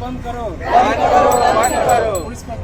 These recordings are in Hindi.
बंद करो, बंद करो, बंद करो। पुलिस का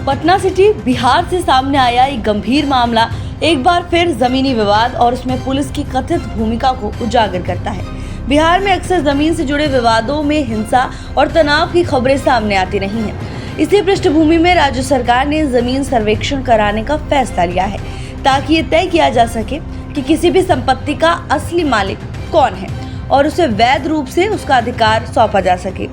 पटना सिटी बिहार से सामने आया एक गंभीर मामला एक बार फिर जमीनी विवाद और उसमें पुलिस की कथित भूमिका को उजागर करता है। बिहार में अक्सर जमीन से जुड़े विवादों में हिंसा और तनाव की खबरें सामने आती रही हैं। इसी पृष्ठभूमि में राज्य सरकार ने जमीन सर्वेक्षण कराने का फैसला लिया है ताकि ये तय किया जा सके कि किसी भी संपत्ति का असली मालिक कौन है और उसे वैध रूप से उसका अधिकार सौंपा जा सके।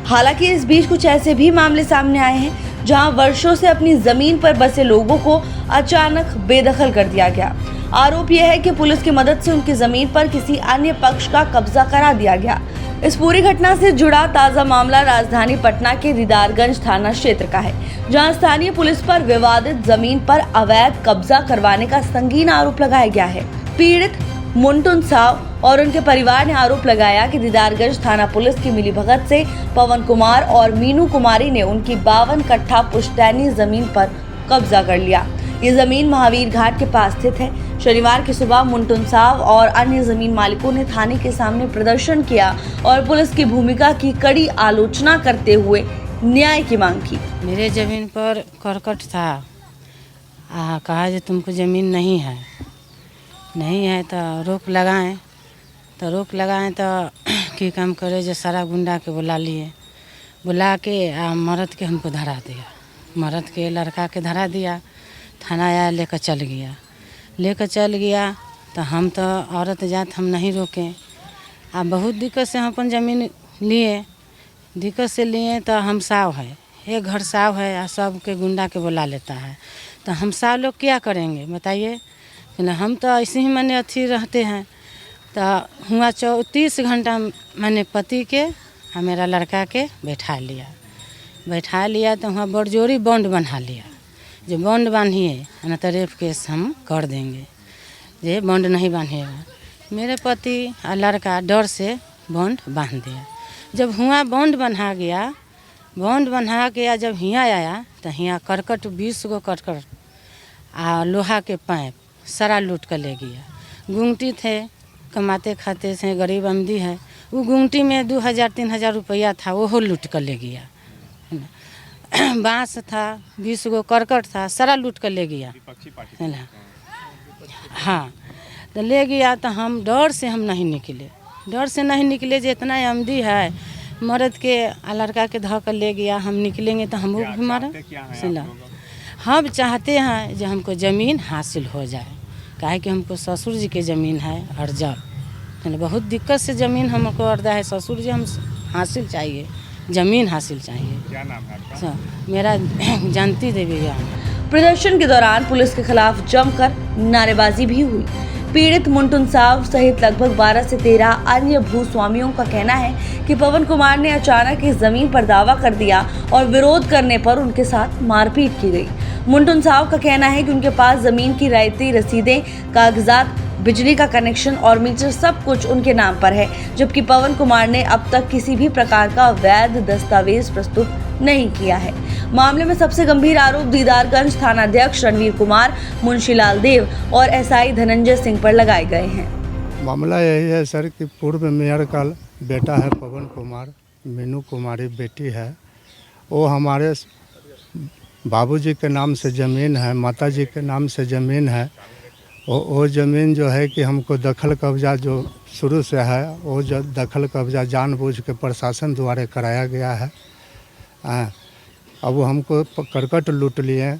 हालांकि इस बीच कुछ ऐसे भी मामले सामने आए हैं जहां वर्षों से अपनी जमीन पर बसे लोगों को अचानक बेदखल कर दिया गया। आरोप यह है कि पुलिस की मदद से उनकी जमीन पर किसी अन्य पक्ष का कब्जा करा दिया गया। इस पूरी घटना से जुड़ा ताजा मामला राजधानी पटना के दीदारगंज थाना क्षेत्र का है, जहां स्थानीय पुलिस पर विवादित जमीन पर अवैध कब्जा करवाने का संगीन आरोप लगाया गया है। पीड़ित मुंटुन साव और उनके परिवार ने आरोप लगाया कि दीदारगंज थाना पुलिस की मिलीभगत से पवन कुमार और मीनू कुमारी ने उनकी 52 कट्ठा पुश्तैनी जमीन पर कब्जा कर लिया। ये जमीन महावीर घाट के पास स्थित है। शनिवार की सुबह मुंटुन साव और अन्य जमीन मालिकों ने थाने के सामने प्रदर्शन किया और पुलिस की भूमिका की कड़ी आलोचना करते हुए न्याय की मांग की। मेरे जमीन पर करकट था, कहा जो तुमको जमीन नहीं है तो रोक लगाएं तो की काम करे जो सारा गुंडा के बुला के मर्द के हमको धरा दिया, मर्द के लड़का के धरा दिया। थाना आया, लेकर चल गया तो हम तो औरत जात हम नहीं रोके। बहुत दिक्कत से हम अपन ज़मीन लिए तो हम साव है, एक घर साव है, सब के गुंडा के बुला लेता है। तो हम साव लोग क्या करेंगे बताइए कि ना, हम तो ऐसे ही मैंने अच्छी रहते हैं। तो हुआ 34 घंटा मैंने पति के और मेरा लड़का के बैठा लिया तो वहाँ बड़जोरी बॉन्ड बना लिया। जो बॉन्ड बांधिए ना तो रेप केस हम कर देंगे, जे बॉन्ड नहीं बांधेगा। मेरे पति और लड़का डर से बॉन्ड बांध दिया। जब हुआ बॉन्ड बना गया जब हियाँ आया तो हियाँ करकट 20 गो करकट आ लोहा के पाइप सारा लूट कर ले गया। गुंगटी थे, कमाते खाते से गरीब आमदी है, वो गुंगटी में 2000-3000 रुपया था, वो लूट कर ले गया। बांस था, 20 गो करकट था, सारा लूट कर ले गया। हाँ, तो ले गया तो हम डर से नहीं निकले। जो इतना आमदी है, मर्द के लड़का के धो कर ले गया, हम निकलेंगे तो हम भी मरे। हम चाहते हैं जो हमको ज़मीन हासिल हो जाए, काहे कि हमको ससुर जी के ज़मीन है और जब बहुत दिक्कत से ज़मीन हमको अर्दा है। ससुर जी हम हासिल चाहिए, ज़मीन हासिल चाहिए। क्या नाम है आपका? मेरा जानती देवी। प्रदर्शन के दौरान पुलिस के खिलाफ जमकर नारेबाजी भी हुई। पीड़ित मुंटुन साव सहित लगभग 12 से 13 अन्य भूस्वामियों का कहना है कि पवन कुमार ने अचानक इस जमीन पर दावा कर दिया और विरोध करने पर उनके साथ मारपीट की गई। मुंटुन साव का कहना है कि उनके पास जमीन की रईती रसीदें, कागजात, बिजली का कनेक्शन और मीटर सब कुछ उनके नाम पर है, जबकि पवन कुमार ने अब तक किसी भी प्रकार का वैध दस्तावेज प्रस्तुत नहीं किया है। मामले में सबसे गंभीर आरोप दीदारगंज थानाध्यक्ष रणवीर कुमार, मुंशीलाल देव और एसआई धनंजय सिंह पर लगाए गए हैं। मामला यही है सर कि पूर्व मेयर का बेटा है पवन कुमार, मीनू कुमारी बेटी है। वो हमारे बाबूजी के नाम से ज़मीन है, माताजी के नाम से ज़मीन है। वो ज़मीन जो है कि हमको दखल कब्जा जो शुरू से है, वो जो दखल कब्जा जानबूझ के प्रशासन द्वारा कराया गया है। अब वो हमको करकट लूट लिए,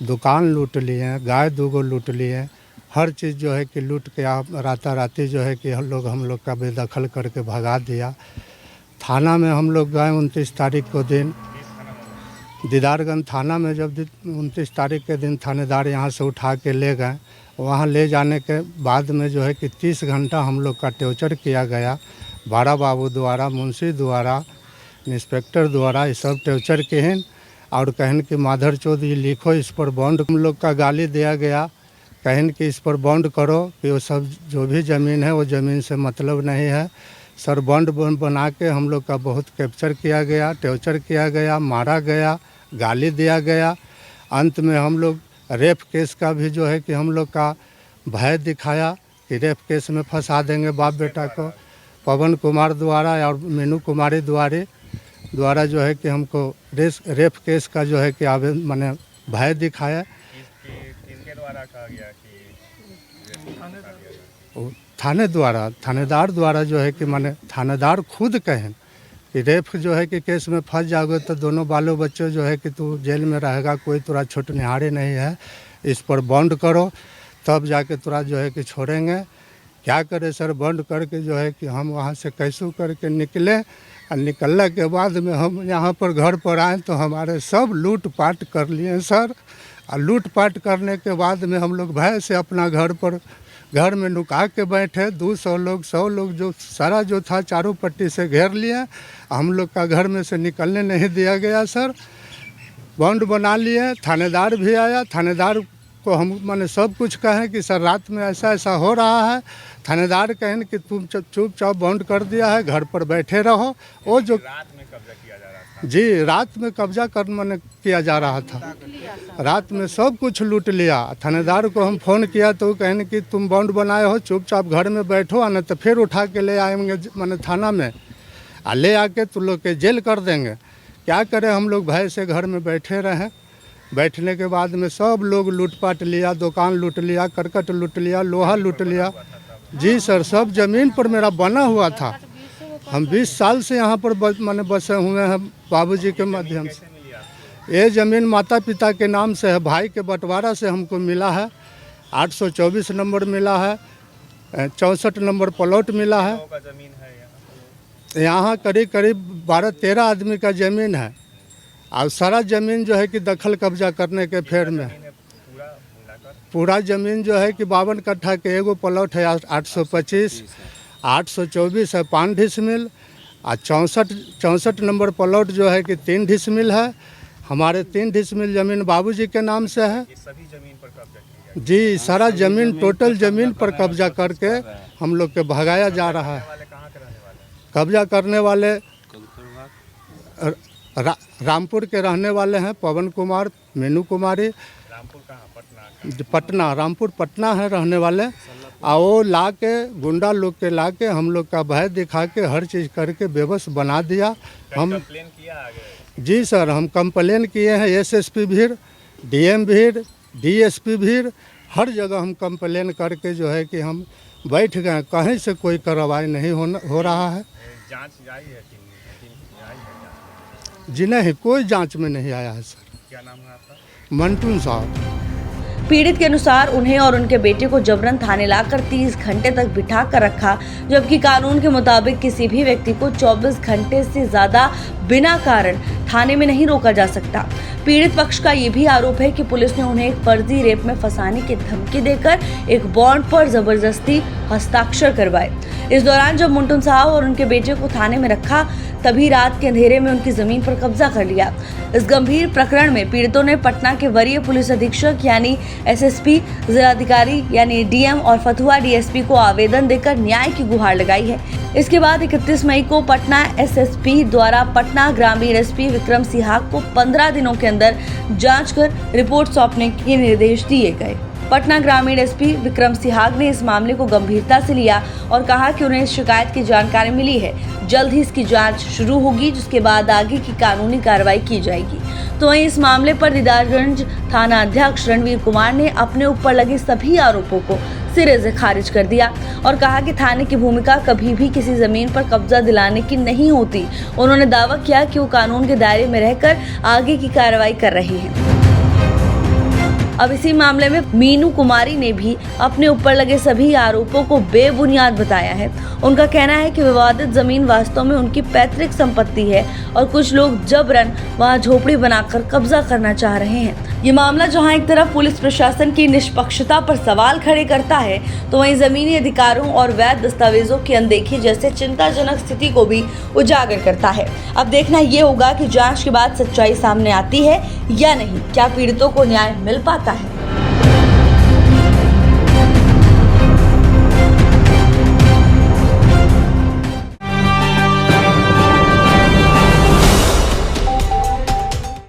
दुकान लूट लिए, गाय 2 गो लूट लिए, हर चीज़ जो है कि लूट के आप राताराती जो है कि हम लोग का बेदखल करके भगा दिया। थाना में हम लोग गए 29 तारीख को दिन, दीदारगंज थाना में जब 29 तारीख के दिन थानेदार यहाँ से उठा के ले गए। वहाँ ले जाने के बाद में जो है कि 30 घंटा हम लोग का टॉर्चर किया गया, बड़ा बाबू द्वारा, मुंशी द्वारा, इंस्पेक्टर द्वारा। ये सब टॉर्चर के हैं और कहन कि माधर चौध ये लिखो, इस पर बॉन्ड। हम लोग का गाली दिया गया, कहन कि इस पर बॉन्ड करो कि वो सब जो भी ज़मीन है वो ज़मीन से मतलब नहीं है। सर बॉन्ड बना के हम लोग का बहुत कैप्चर किया गया, टॉर्चर किया गया, मारा गया, गाली दिया गया। अंत में हम लोग रेप केस का भी जो है कि हम लोग का भय दिखाया कि रेप केस में फंसा देंगे बाप बेटा को। पवन कुमार द्वारा और मीनू कुमारी द्वारा जो है कि हमको रेप केस का जो है कि आवेदन मैंने भय दिखाया। किसके द्वारा कहा गया कि वो थानेदार द्वारा जो है कि मैंने थानेदार खुद कहें कि रेप जो है कि केस में फंस जाओगे तो दोनों बालों बच्चों जो है कि तू जेल में रहेगा, कोई तुरा छुटनिहारे नहीं है, इस पर बॉन्ड करो तब जाके तुरा जो है कि छोड़ेंगे। क्या करे सर, बॉन्ड करके जो है कि हम वहाँ से कैसू करके निकले और निकलने के बाद में हम यहाँ पर घर पर आए तो हमारे सब लूटपाट कर लिए सर। और लूटपाट करने के बाद में हम लोग भय से अपना घर में नुका के बैठे। 200 लोग 100 लोग जो सारा जो था चारों पट्टी से घेर लिए। हम लोग का घर में से निकलने नहीं दिया गया सर। बॉन्ड बना लिए, थानेदार भी आया। थानेदार को हम मैंने सब कुछ कहें कि सर रात में ऐसा हो रहा है। थानेदार कहें कि तुम चुपचाप बॉन्ड कर दिया है, घर पर बैठे रहो। वो जो रात में कब्जा किया जा रहा था। जी, रात में कब्जा कर मैंने किया जा रहा था। रात में सब कुछ लूट लिया। थानेदार को हम फ़ोन किया तो कहने कि तुम बॉन्ड बनाए हो, चुपचाप घर में बैठो, आना तो फिर उठा के ले आएंगे मैंने थाना में, ले आके तुम लोग के जेल कर देंगे। क्या करें, हम लोग भय से घर में बैठे रहे। बैठने के बाद में सब लोग लूटपाट लिया, दुकान लूट लिया, करकट लूट लिया, लोहा लूट लिया। जी सर, सब ज़मीन पर मेरा बना हुआ था। हम 20 साल से यहाँ पर मैंने बसे हुए हैं बाबूजी के माध्यम से। ये ज़मीन माता पिता के नाम से है, भाई के बंटवारा से हमको मिला है। 824 नंबर मिला है, 64 नंबर प्लॉट मिला है। जमीन है यहाँ करीब 12-13 आदमी का ज़मीन है। और सारा ज़मीन जो है कि दखल कब्जा करने के फेर में पूरा ज़मीन जो है कि 52 कट्ठा के एगो प्लॉट है 825, 824 है 5 डिसमिल, और 64 नंबर प्लॉट जो है कि 3 डिसमिल है। हमारे 3 डिसमिल ज़मीन बाबूजी के नाम से है। सभी जमीन पर कब्जा किया जी, सारा ज़मीन टोटल ज़मीन पर कब्जा करके हम लोग के भगाया जा रहा है। कहाँ के रहने वाले? कब्जा करने वाले रामपुर के रहने वाले हैं, पवन कुमार, मीनू कुमारी। रामपुर कहाँ? पटना? पटना, रामपुर पटना है रहने वाले। और वो ला के गुंडा लोग के ला के हम लोग का भय दिखा के हर चीज़ करके बेबस बना दिया। हम कंप्लेन किया आगे? जी सर, हम कंप्लेन किए हैं एसएसपी भीड़, डीएम भीड़, डीएसपी भीड़, हर जगह हम कंप्लेन करके जो है कि हम बैठ गए। कहीं से कोई कार्रवाई नहीं हो रहा है। जांच जारी है? टीम आई है जांच? जी नहीं, कोई जांच में नहीं आया है सर। क्या नाम है आपका? मंटू साहब। पीड़ित के अनुसार उन्हें और उनके बेटे को जबरन थाने लाकर 30 घंटे तक बिठा कर रखा, जबकि कानून के मुताबिक किसी भी व्यक्ति को 24 घंटे से ज्यादा बिना कारण थाने में नहीं रोका जा सकता। पीड़ित पक्ष का ये भी आरोप है कि पुलिस ने उन्हें एक फर्जी रेप में फंसाने की धमकी देकर एक बॉन्ड पर जबरदस्ती हस्ताक्षर करवाए। इस दौरान जब मुंटुन साहब और उनके बेटे को थाने में रखा, तभी रात के अंधेरे में उनकी जमीन पर कब्जा कर लिया। इस गंभीर प्रकरण में पीड़ितों ने पटना के वरीय पुलिस अधीक्षक यानी एसएसपी, जिलाधिकारी यानी डीएम और फतुहा डीएसपी को आवेदन देकर न्याय की गुहार लगाई है। इसके बाद 31 मई को पटना एसएसपी द्वारा पटना ग्रामीण एसपी विक्रम सिहाग को 15 दिनों के अंदर जांच कर रिपोर्ट सौंपने के निर्देश दिए गए। पटना ग्रामीण एसपी विक्रम सिहाग ने इस मामले को गंभीरता से लिया और कहा कि उन्हें इस शिकायत की जानकारी मिली है, जल्द ही इसकी जांच शुरू होगी, जिसके बाद आगे की कानूनी कार्रवाई की जाएगी। तो वहीं इस मामले पर दीदारगंज थाना अध्यक्ष रणवीर कुमार ने अपने ऊपर लगे सभी आरोपों को सिरे से खारिज कर दिया और कहा कि थाने की भूमिका कभी भी किसी जमीन पर कब्जा दिलाने की नहीं होती। उन्होंने दावा किया कि वो कानून के दायरे में रहकर आगे की कार्रवाई कर रहे हैं। अब इसी मामले में मीनू कुमारी ने भी अपने ऊपर लगे सभी आरोपों को बेबुनियाद बताया है। उनका कहना है कि विवादित जमीन वास्तव में उनकी पैतृक संपत्ति है और कुछ लोग जबरन वहां झोपड़ी बनाकर कब्जा करना चाह रहे हैं। ये मामला जहां एक तरफ पुलिस प्रशासन की निष्पक्षता पर सवाल खड़े करता है, तो वहीं जमीनी अधिकारों और वैध दस्तावेजों की अनदेखी जैसे चिंताजनक स्थिति को भी उजागर करता है। अब देखना ये होगा कि जांच के बाद सच्चाई सामने आती है या नहीं, क्या पीड़ितों को न्याय मिल पाता